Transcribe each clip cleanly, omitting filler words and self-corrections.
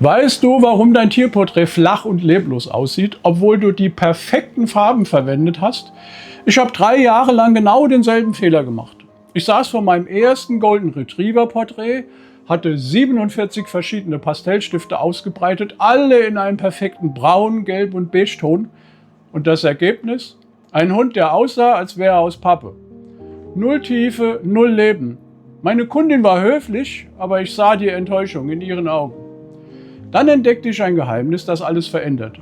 Weißt du, warum dein Tierporträt flach und leblos aussieht, obwohl du die perfekten Farben verwendet hast? Ich habe 3 Jahre lang genau denselben Fehler gemacht. Ich saß vor meinem ersten Golden Retriever Porträt, hatte 47 verschiedene Pastellstifte ausgebreitet, alle in einem perfekten Braun, Gelb und Beige-Ton. Und das Ergebnis? Ein Hund, der aussah, als wäre er aus Pappe. Null Tiefe, null Leben. Meine Kundin war höflich, aber ich sah die Enttäuschung in ihren Augen. Dann entdeckte ich ein Geheimnis, das alles veränderte.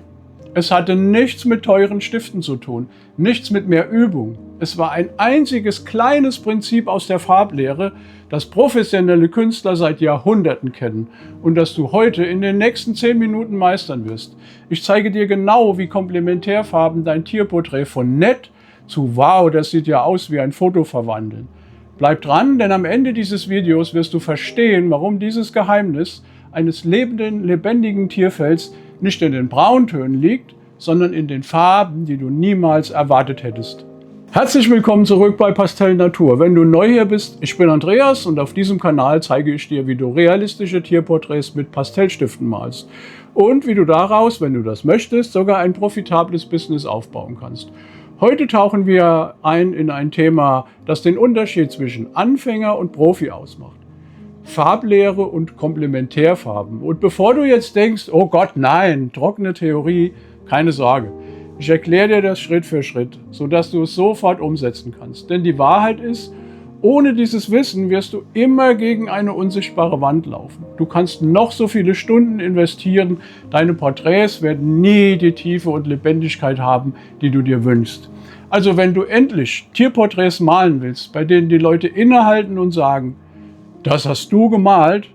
Es hatte nichts mit teuren Stiften zu tun, nichts mit mehr Übung. Es war ein einziges kleines Prinzip aus der Farblehre, das professionelle Künstler seit Jahrhunderten kennen und das du heute in den nächsten 10 Minuten meistern wirst. Ich zeige dir genau, wie Komplementärfarben dein Tierporträt von nett zu wow, das sieht ja aus wie ein Foto verwandeln. Bleib dran, denn am Ende dieses Videos wirst du verstehen, warum dieses Geheimnis eines lebenden, lebendigen Tierfells nicht in den Brauntönen liegt, sondern in den Farben, die du niemals erwartet hättest. Herzlich willkommen zurück bei Pastell Natur. Wenn du neu hier bist, ich bin Andreas und auf diesem Kanal zeige ich dir, wie du realistische Tierporträts mit Pastellstiften malst und wie du daraus, wenn du das möchtest, sogar ein profitables Business aufbauen kannst. Heute tauchen wir ein in ein Thema, das den Unterschied zwischen Anfänger und Profi ausmacht. Farblehre und Komplementärfarben. Und bevor du jetzt denkst, oh Gott, nein, trockene Theorie, keine Sorge. Ich erkläre dir das Schritt für Schritt, sodass du es sofort umsetzen kannst. Denn die Wahrheit ist, ohne dieses Wissen wirst du immer gegen eine unsichtbare Wand laufen. Du kannst noch so viele Stunden investieren, deine Porträts werden nie die Tiefe und Lebendigkeit haben, die du dir wünschst. Also wenn du endlich Tierporträts malen willst, bei denen die Leute innehalten und sagen, das hast du gemalt,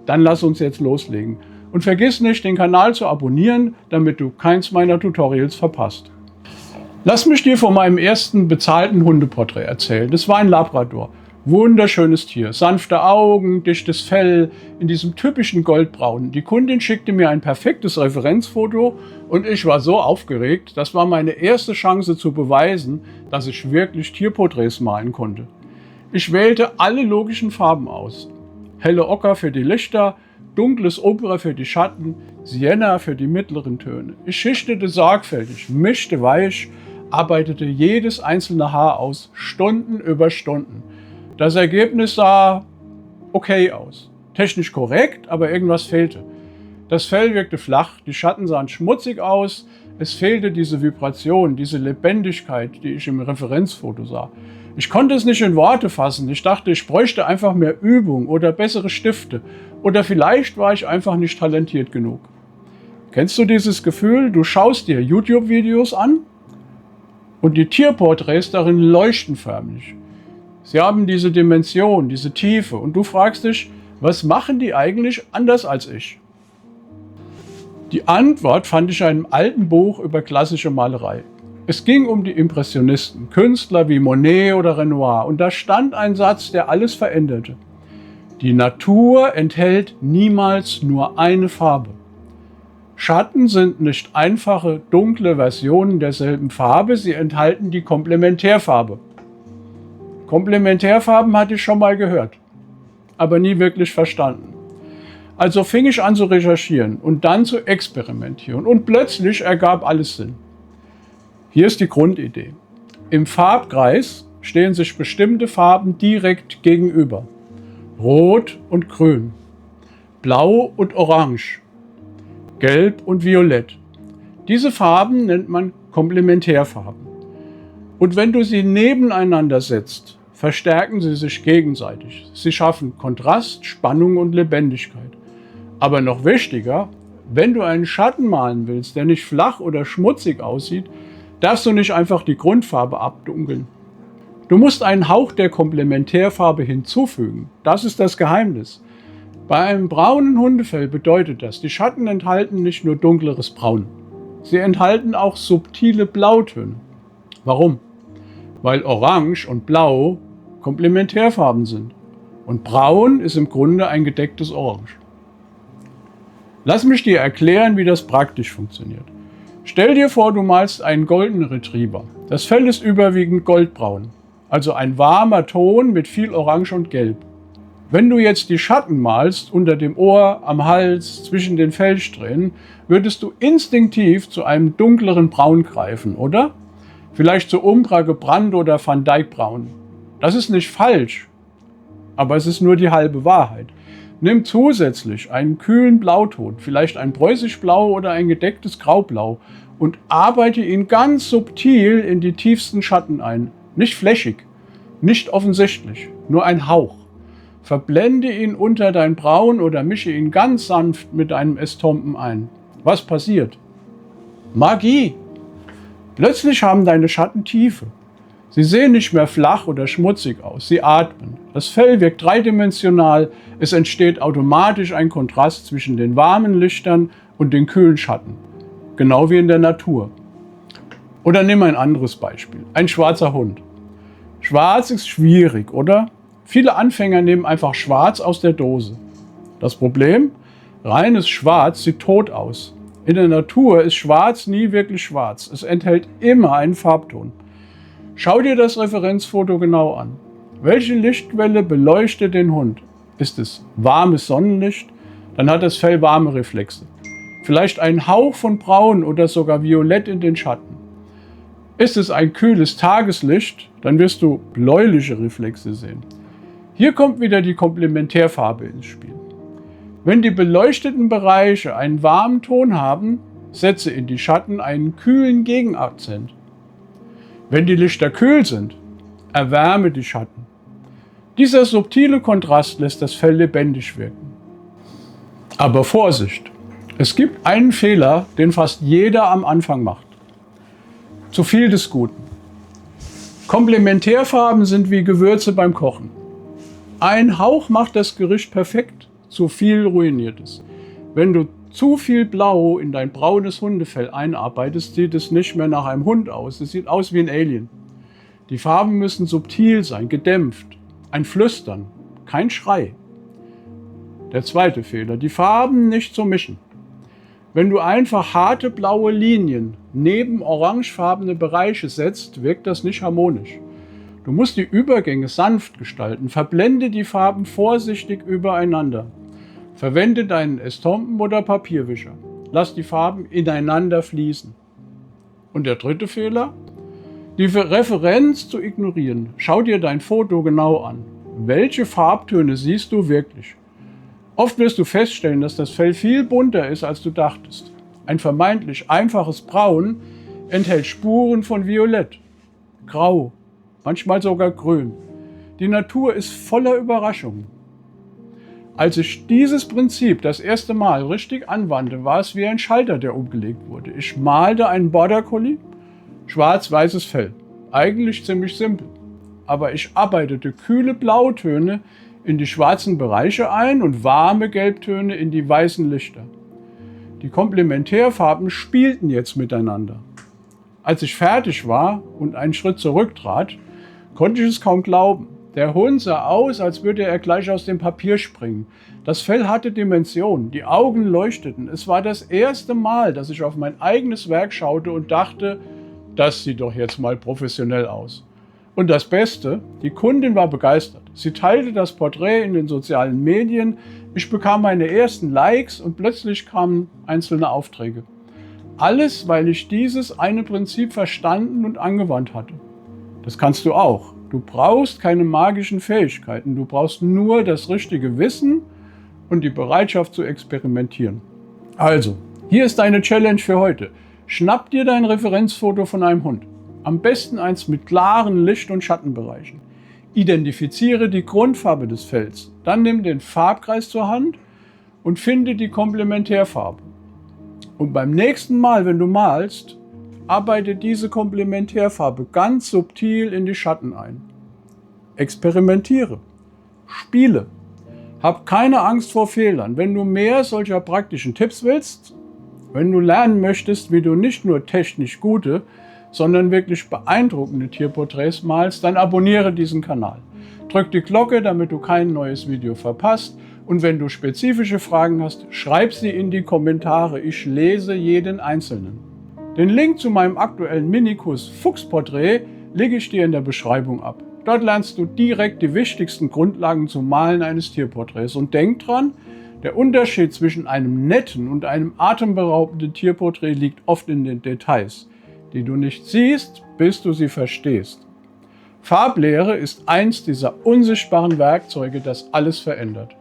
dann lass uns jetzt loslegen. Und vergiss nicht, den Kanal zu abonnieren, damit du keins meiner Tutorials verpasst. Lass mich dir von meinem ersten bezahlten Hundeporträt erzählen. Das war ein Labrador. Wunderschönes Tier, sanfte Augen, dichtes Fell, in diesem typischen Goldbraun. Die Kundin schickte mir ein perfektes Referenzfoto und ich war so aufgeregt. Das war meine erste Chance zu beweisen, dass ich wirklich Tierporträts malen konnte. Ich wählte alle logischen Farben aus. Helle Ocker für die Lichter, dunkles Ochre für die Schatten, Sienna für die mittleren Töne. Ich schichtete sorgfältig, mischte weich, arbeitete jedes einzelne Haar aus, Stunden über Stunden. Das Ergebnis sah okay aus. Technisch korrekt, aber irgendwas fehlte. Das Fell wirkte flach, die Schatten sahen schmutzig aus, es fehlte diese Vibration, diese Lebendigkeit, die ich im Referenzfoto sah. Ich konnte es nicht in Worte fassen. Ich dachte, ich bräuchte einfach mehr Übung oder bessere Stifte. Oder vielleicht war ich einfach nicht talentiert genug. Kennst du dieses Gefühl? Du schaust dir YouTube-Videos an und die Tierporträts darin leuchten förmlich. Sie haben diese Dimension, diese Tiefe und du fragst dich, was machen die eigentlich anders als ich? Die Antwort fand ich in einem alten Buch über klassische Malerei. Es ging um die Impressionisten, Künstler wie Monet oder Renoir. Und da stand ein Satz, der alles veränderte. Die Natur enthält niemals nur eine Farbe. Schatten sind nicht einfache, dunkle Versionen derselben Farbe, sie enthalten die Komplementärfarbe. Komplementärfarben hatte ich schon mal gehört, aber nie wirklich verstanden. Also fing ich an zu recherchieren und dann zu experimentieren und plötzlich ergab alles Sinn. Hier ist die Grundidee. Im Farbkreis stehen sich bestimmte Farben direkt gegenüber. Rot und Grün, Blau und Orange, Gelb und Violett. Diese Farben nennt man Komplementärfarben. Und wenn du sie nebeneinander setzt, verstärken sie sich gegenseitig. Sie schaffen Kontrast, Spannung und Lebendigkeit. Aber noch wichtiger, wenn du einen Schatten malen willst, der nicht flach oder schmutzig aussieht, darfst du nicht einfach die Grundfarbe abdunkeln. Du musst einen Hauch der Komplementärfarbe hinzufügen. Das ist das Geheimnis. Bei einem braunen Hundefell bedeutet das, die Schatten enthalten nicht nur dunkleres Braun. Sie enthalten auch subtile Blautöne. Warum? Weil Orange und Blau Komplementärfarben sind. Und Braun ist im Grunde ein gedecktes Orange. Lass mich dir erklären, wie das praktisch funktioniert. Stell dir vor, du malst einen Golden Retriever. Das Fell ist überwiegend goldbraun, also ein warmer Ton mit viel Orange und Gelb. Wenn du jetzt die Schatten malst, unter dem Ohr, am Hals, zwischen den Fellsträhnen, würdest du instinktiv zu einem dunkleren Braun greifen, oder? Vielleicht zu Umbra gebrannt oder Van Dyck Braun. Das ist nicht falsch, aber es ist nur die halbe Wahrheit. Nimm zusätzlich einen kühlen Blauton, vielleicht ein preußisch-blau oder ein gedecktes Graublau und arbeite ihn ganz subtil in die tiefsten Schatten ein. Nicht flächig, nicht offensichtlich, nur ein Hauch. Verblende ihn unter dein Braun oder mische ihn ganz sanft mit einem Estompen ein. Was passiert? Magie! Plötzlich haben deine Schatten Tiefe. Sie sehen nicht mehr flach oder schmutzig aus, sie atmen. Das Fell wirkt dreidimensional, es entsteht automatisch ein Kontrast zwischen den warmen Lichtern und den kühlen Schatten. Genau wie in der Natur. Oder nimm ein anderes Beispiel. Ein schwarzer Hund. Schwarz ist schwierig, oder? Viele Anfänger nehmen einfach Schwarz aus der Dose. Das Problem? Reines Schwarz sieht tot aus. In der Natur ist Schwarz nie wirklich schwarz. Es enthält immer einen Farbton. Schau dir das Referenzfoto genau an. Welche Lichtquelle beleuchtet den Hund? Ist es warmes Sonnenlicht? Dann hat das Fell warme Reflexe. Vielleicht ein Hauch von Braun oder sogar Violett in den Schatten. Ist es ein kühles Tageslicht? Dann wirst du bläuliche Reflexe sehen. Hier kommt wieder die Komplementärfarbe ins Spiel. Wenn die beleuchteten Bereiche einen warmen Ton haben, setze in die Schatten einen kühlen Gegenakzent. Wenn die Lichter kühl sind, erwärme die Schatten. Dieser subtile Kontrast lässt das Fell lebendig wirken. Aber Vorsicht! Es gibt einen Fehler, den fast jeder am Anfang macht. Zu viel des Guten. Komplementärfarben sind wie Gewürze beim Kochen. Ein Hauch macht das Gericht perfekt, zu viel ruiniert es. Wenn du zu viel Blau in dein braunes Hundefell einarbeitest, sieht es nicht mehr nach einem Hund aus. Es sieht aus wie ein Alien. Die Farben müssen subtil sein, gedämpft. Ein Flüstern, kein Schrei. Der zweite Fehler, die Farben nicht so mischen. Wenn du einfach harte blaue Linien neben orangefarbene Bereiche setzt, wirkt das nicht harmonisch. Du musst die Übergänge sanft gestalten. Verblende die Farben vorsichtig übereinander. Verwende deinen Estompen oder Papierwischer. Lass die Farben ineinander fließen. Und der dritte Fehler? Die Referenz zu ignorieren. Schau dir dein Foto genau an. Welche Farbtöne siehst du wirklich? Oft wirst du feststellen, dass das Fell viel bunter ist, als du dachtest. Ein vermeintlich einfaches Braun enthält Spuren von Violett, Grau, manchmal sogar Grün. Die Natur ist voller Überraschungen. Als ich dieses Prinzip das erste Mal richtig anwandte, war es wie ein Schalter, der umgelegt wurde. Ich malte einen Border Collie, schwarz-weißes Fell. Eigentlich ziemlich simpel. Aber ich arbeitete kühle Blautöne in die schwarzen Bereiche ein und warme Gelbtöne in die weißen Lichter. Die Komplementärfarben spielten jetzt miteinander. Als ich fertig war und einen Schritt zurücktrat, konnte ich es kaum glauben. Der Hund sah aus, als würde er gleich aus dem Papier springen. Das Fell hatte Dimension, die Augen leuchteten. Es war das erste Mal, dass ich auf mein eigenes Werk schaute und dachte, das sieht doch jetzt mal professionell aus. Und das Beste, die Kundin war begeistert. Sie teilte das Porträt in den sozialen Medien, ich bekam meine ersten Likes und plötzlich kamen einzelne Aufträge. Alles, weil ich dieses eine Prinzip verstanden und angewandt hatte. Das kannst du auch. Du brauchst keine magischen Fähigkeiten, du brauchst nur das richtige Wissen und die Bereitschaft zu experimentieren. Also, hier ist deine Challenge für heute. Schnapp dir dein Referenzfoto von einem Hund. Am besten eins mit klaren Licht- und Schattenbereichen. Identifiziere die Grundfarbe des Fells. Dann nimm den Farbkreis zur Hand und finde die Komplementärfarbe. Und beim nächsten Mal, wenn du malst, arbeite diese Komplementärfarbe ganz subtil in die Schatten ein. Experimentiere. Spiele. Hab keine Angst vor Fehlern. Wenn du mehr solcher praktischen Tipps willst, wenn du lernen möchtest, wie du nicht nur technisch gute, sondern wirklich beeindruckende Tierporträts malst, dann abonniere diesen Kanal. Drück die Glocke, damit du kein neues Video verpasst. Und wenn du spezifische Fragen hast, schreib sie in die Kommentare. Ich lese jeden einzelnen. Den Link zu meinem aktuellen Minikurs Fuchsporträt lege ich dir in der Beschreibung ab. Dort lernst du direkt die wichtigsten Grundlagen zum Malen eines Tierporträts. Und denk dran, der Unterschied zwischen einem netten und einem atemberaubenden Tierporträt liegt oft in den Details, die du nicht siehst, bis du sie verstehst. Farblehre ist eins dieser unsichtbaren Werkzeuge, das alles verändert.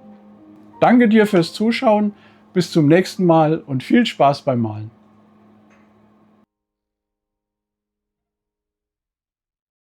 Danke dir fürs Zuschauen, bis zum nächsten Mal und viel Spaß beim Malen.